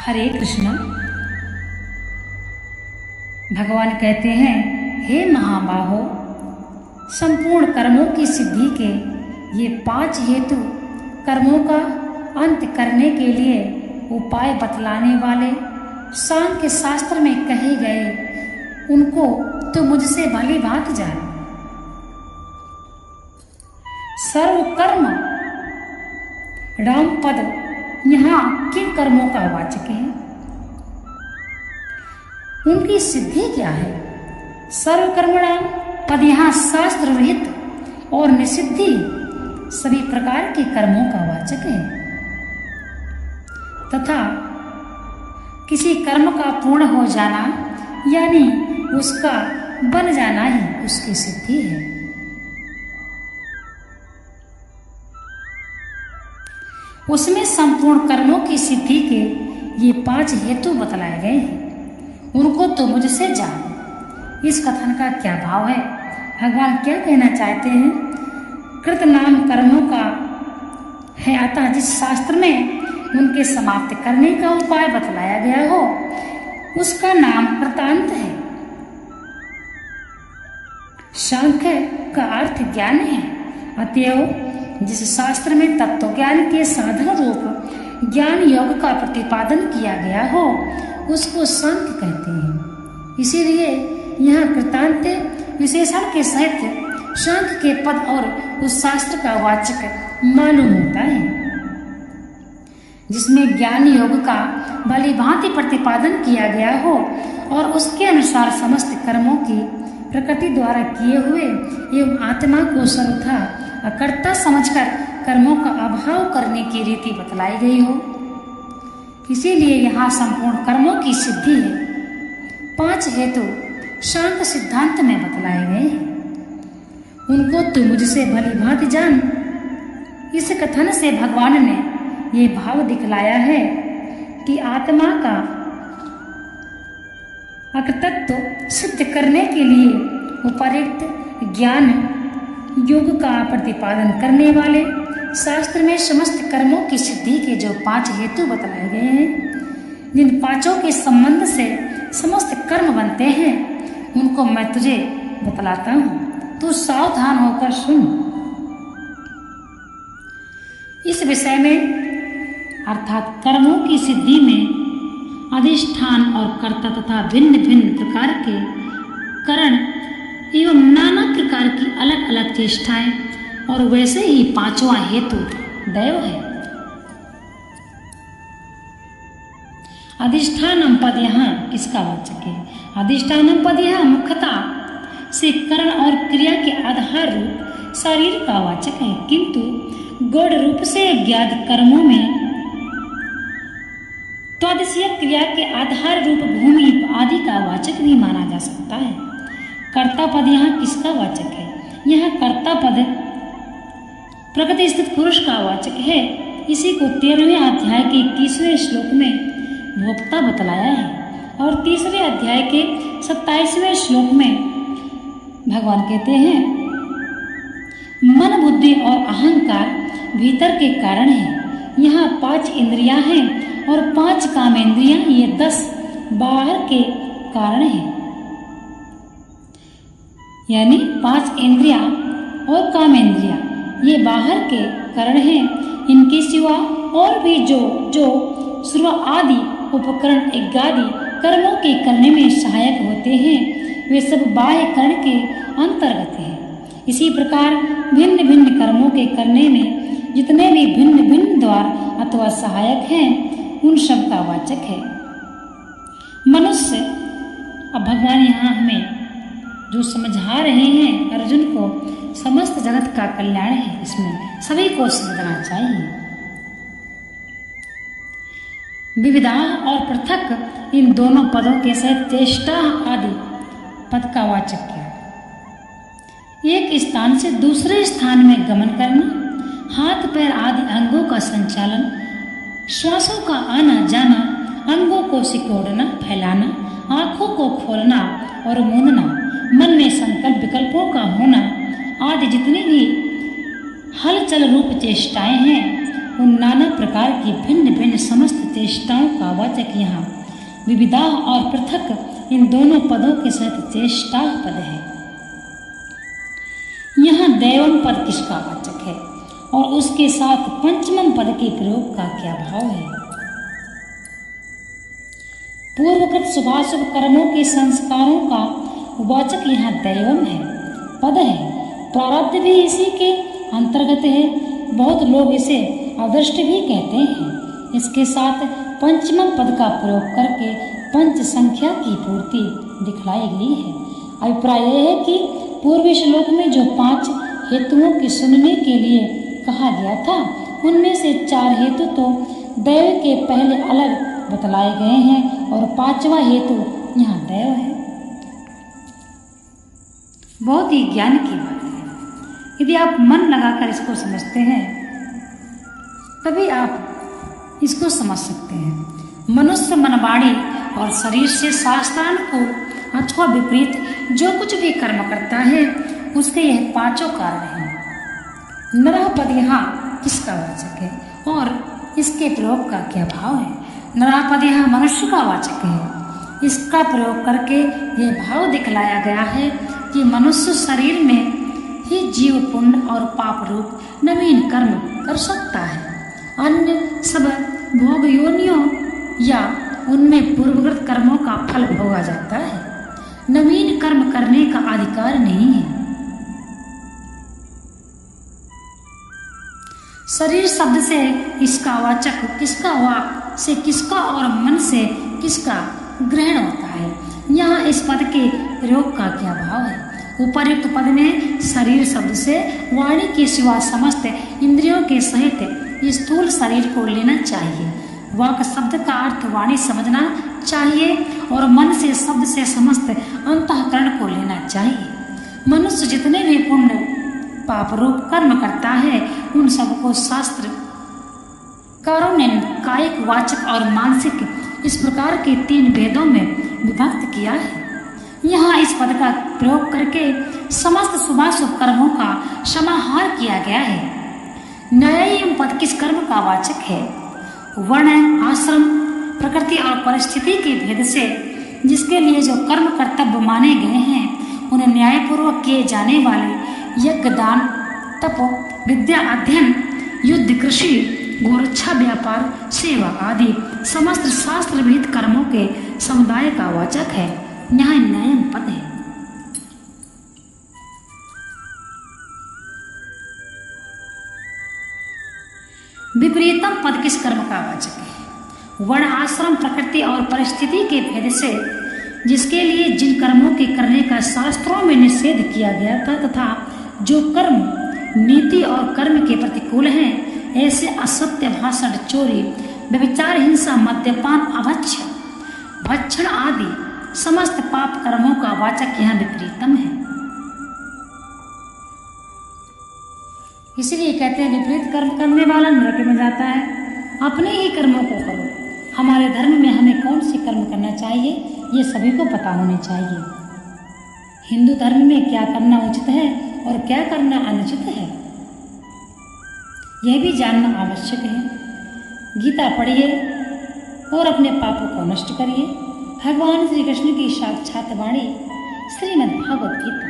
हरे कृष्णा। भगवान कहते हैं, हे महाबाहो, संपूर्ण कर्मों की सिद्धि के ये 5 हेतु कर्मों का अंत करने के लिए उपाय बतलाने वाले सांख्य शास्त्र में कहे गए, उनको तो मुझसे भली भांति जान। सर्वकर्म राम पद यहाँ किन कर्मों का वाचक है, उनकी सिद्धि क्या है। सर्वकर्मणाम पद यहाँ शास्त्र विहित और निषिद्धि सभी प्रकार के कर्मों का वाचक है तथा किसी कर्म का पूर्ण हो जाना यानी उसका बन जाना ही उसकी सिद्धि है। उसमें संपूर्ण कर्मों की सिद्धि के ये 5 हेतु बतलाए गए हैं, उनको तो मुझसे जान। इस कथन का क्या भाव है, भगवान क्या कहना चाहते हैं। कृत नाम कर्मों का है, अतः जिस शास्त्र में उनके समाप्त करने का उपाय बतलाया गया हो उसका नाम कृतांत है। सांख्य का अर्थ ज्ञान है, अतएव जिस शास्त्र में तत्व ज्ञान के साधन रूप ज्ञान योग का प्रतिपादन किया गया हो उसको सांख्य कहते हैं। इसीलिए यहाँ कृतांत विशेषण के सहित सांख्य के पद और उस शास्त्र का वाचक मालूम होता है, जिसमें ज्ञान योग का भली भांति प्रतिपादन किया गया हो और उसके अनुसार समस्त कर्मों की प्रकृति द्वारा किए हुए एवं आत्मा को सर्वथा अकर्ता समझकर कर्मों का अभाव करने की रीति बतलाई गई हो। इसीलिए यहाँ संपूर्ण कर्मों की सिद्धि है 5 हेतु शांत सिद्धांत में बतलाए गए हैं, उनको तू मुझसे भली भांति जान। इस कथन से भगवान ने ये भाव दिखलाया है कि आत्मा का अकर्तृत्व सिद्ध करने के लिए उपर्युक्त ज्ञान योग का प्रतिपादन करने वाले शास्त्र में समस्त कर्मों की सिद्धि के जो 5 हेतु बतलाए गए हैं, जिन 5 के संबंध से समस्त कर्म बनते हैं, उनको मैं तुझे बतलाता हूँ, तू सावधान होकर सुन। इस विषय में अर्थात कर्मों की सिद्धि में अधिष्ठान और कर्ता तथा भिन्न भिन्न प्रकार के करण एवं नाना प्रकार की अलग अलग चेष्टाएं और वैसे ही 5वां हेतु दैव है। अधिष्ठानम पद यहाँ किसका वाचक है। अधिष्ठानम पद यहाँ मुख्यतः से करण और क्रिया के आधार रूप शरीर का वाचक है, किंतु गौड़ रूप से ज्ञात कर्मों में त्वदशीय क्रिया के आधार रूप भूमि आदि का वाचक भी माना जा सकता है। कर्ता पद यहाँ किसका वाचक है। यहाँ कर्ता पद प्रकृति स्थित पुरुष का वाचक है। इसी को 13वें अध्याय के 21वें श्लोक में भोक्ता बतलाया है और 3रे अध्याय के 27वें श्लोक में भगवान कहते हैं, मन बुद्धि और अहंकार भीतर के कारण है। यहाँ 5 इंद्रियां हैं और 5 कामेंद्रियां, ये 10 बाहर के कारण हैं। यानी 5 इंद्रियां और कामेंद्रियां ये बाहर के कारण हैं। इनके सिवा और भी जो श्रुव आदि उपकरण इत्यादि कर्मों के करने में सहायक होते हैं, वे सब बाह्य करण के अंतर्गत हैं। इसी प्रकार भिन्न भिन्न कर्मों के करने में जितने भी भिन्न भिन्न द्वार अथवा सहायक हैं, उन सब का वाचक है मनुष्य। अब भगवान यहाँ हमें जो समझा रहे हैं अर्जुन को, समस्त जगत का कल्याण है, इसमें सभी को समझना चाहिए। विविधा और पृथक इन दोनों पदों के सहित चेष्टा आदि पद का वाचक क्या। एक स्थान से दूसरे स्थान में गमन करना, हाथ पैर आदि अंगों का संचालन, श्वासों का आना जाना, अंगों को सिकोड़ना फैलाना, आंखों को खोलना और मूंदना, मन में संकल्प विकल्पों का होना आदि जितनी भी हलचल रूप चेष्टाएं हैं, उन नाना प्रकार की भिन्न भिन्न समस्त चेष्टाओं का वाचक यहाँ विविधा और पृथक इन दोनों पदों के साथ चेष्टा पद है। यहाँ दैवम पद किसका वाचक है और उसके साथ पंचमम पद के प्रयोग का क्या भाव है? पूर्वकृत शुभाशुभ कर्मों के संस्कारों का वाचक यहाँ दैवम है पद है। प्रारब्ध भी इसी के अंतर्गत है। बहुत लोग इसे अदृष्ट भी कहते हैं। इसके साथ पंचमम पद का प्रयोग करके पंच संख्या की पूर्ति दिखलाई गई है। अभिप्राय यह है कि पूर्वी श्लोक में जो 5 हेतुओं के सुनने के लिए कहा गया था, उनमें से 4 हेतु तो दैव के पहले अलग बतलाए गए हैं और 5वां हेतु यहाँ दैव है। बहुत ही ज्ञान की बात है। यदि आप मन लगाकर इसको समझते हैं तभी आप इसको समझ सकते हैं। मनुष्य मनवाणी और शरीर से शास्त्रानुकूल अथवा विपरीत जो कुछ भी कर्म करता है उसके यह 5 कारण हैं। नरः पद यहाँ किसका वाचक है और इसके प्रयोग का क्या भाव है? नरः पद यहाँ मनुष्य का वाचक है। इसका प्रयोग करके यह भाव दिखलाया गया है कि मनुष्य शरीर में ही जीव पुण्य और पाप रूप नवीन कर्म कर सकता है। अन्य सब भोग योनियों या उनमें पूर्वकृत कर्मों का फल भोगा जाता है। नवीन कर्म करने का अधिकार नहीं है। शरीर शब्द से इसका वाचक किसका, वाक से किसका और मन से किसका ग्रहण होता है? यहाँ इस पद के प्रयोग का क्या भाव है? उपर्युक्त पद में शरीर शब्द से वाणी के सिवा समस्त इंद्रियों के सहित स्थूल शरीर को लेना चाहिए। वाक शब्द का अर्थ वाणी समझना चाहिए और मन से शब्द से समस्त अंतःकरण को लेना चाहिए। मनुष्य जितने भी पुण्य पाप रूप कर्म करता है उन सबको शास्त्रकारों ने कायिक, वाचक और मानसिक इस प्रकार के 3 भेदों में विभक्त किया है। यहाँ इस पद का प्रयोग करके समस्त शुभाशुभ कर्मों का समाहार किया गया है। न्यायी पद किस कर्म का वाचक है? वर्ण, आश्रम, प्रकृति और परिस्थिति के भेद से जिसके लिए जो कर्म कर्तव्य माने गए हैं उन्हें न्यायपूर्वक किए जाने वाले यज्ञ, दान, तप, विद्या, अध्ययन, युद्ध, कृषि, गोरक्षा, व्यापार, सेवा आदि समस्त शास्त्र विहित कर्मों के समुदाय का वाचक है। यहाँ न्याय पद है। विपरीतम पद किस कर्म का वाचक है? वर्ण, आश्रम, प्रकृति और परिस्थिति के भेद से जिसके लिए जिन कर्मों के करने का शास्त्रों में निषेध किया गया था तथा जो कर्म नीति और कर्म के प्रतिकूल हैं, ऐसे असत्य भाषण, चोरी, व्यभिचार, हिंसा, मद्यपान, भक्षण आदि समस्त पाप कर्मों का वाचक यहाँ विपरीतम है। इसलिए कहते हैं विपरीत कर्म करने वाला नरक में जाता है। अपने ही कर्मों को करो। हमारे धर्म में हमें कौन से कर्म करना चाहिए ये सभी को पता होने चाहिए। हिंदू धर्म में क्या करना उचित है और क्या करना अनुचित है यह भी जानना आवश्यक है। गीता पढ़िए और अपने पापों को नष्ट करिए। भगवान श्री कृष्ण की साक्षात वाणी श्रीमद् भागवत गीता।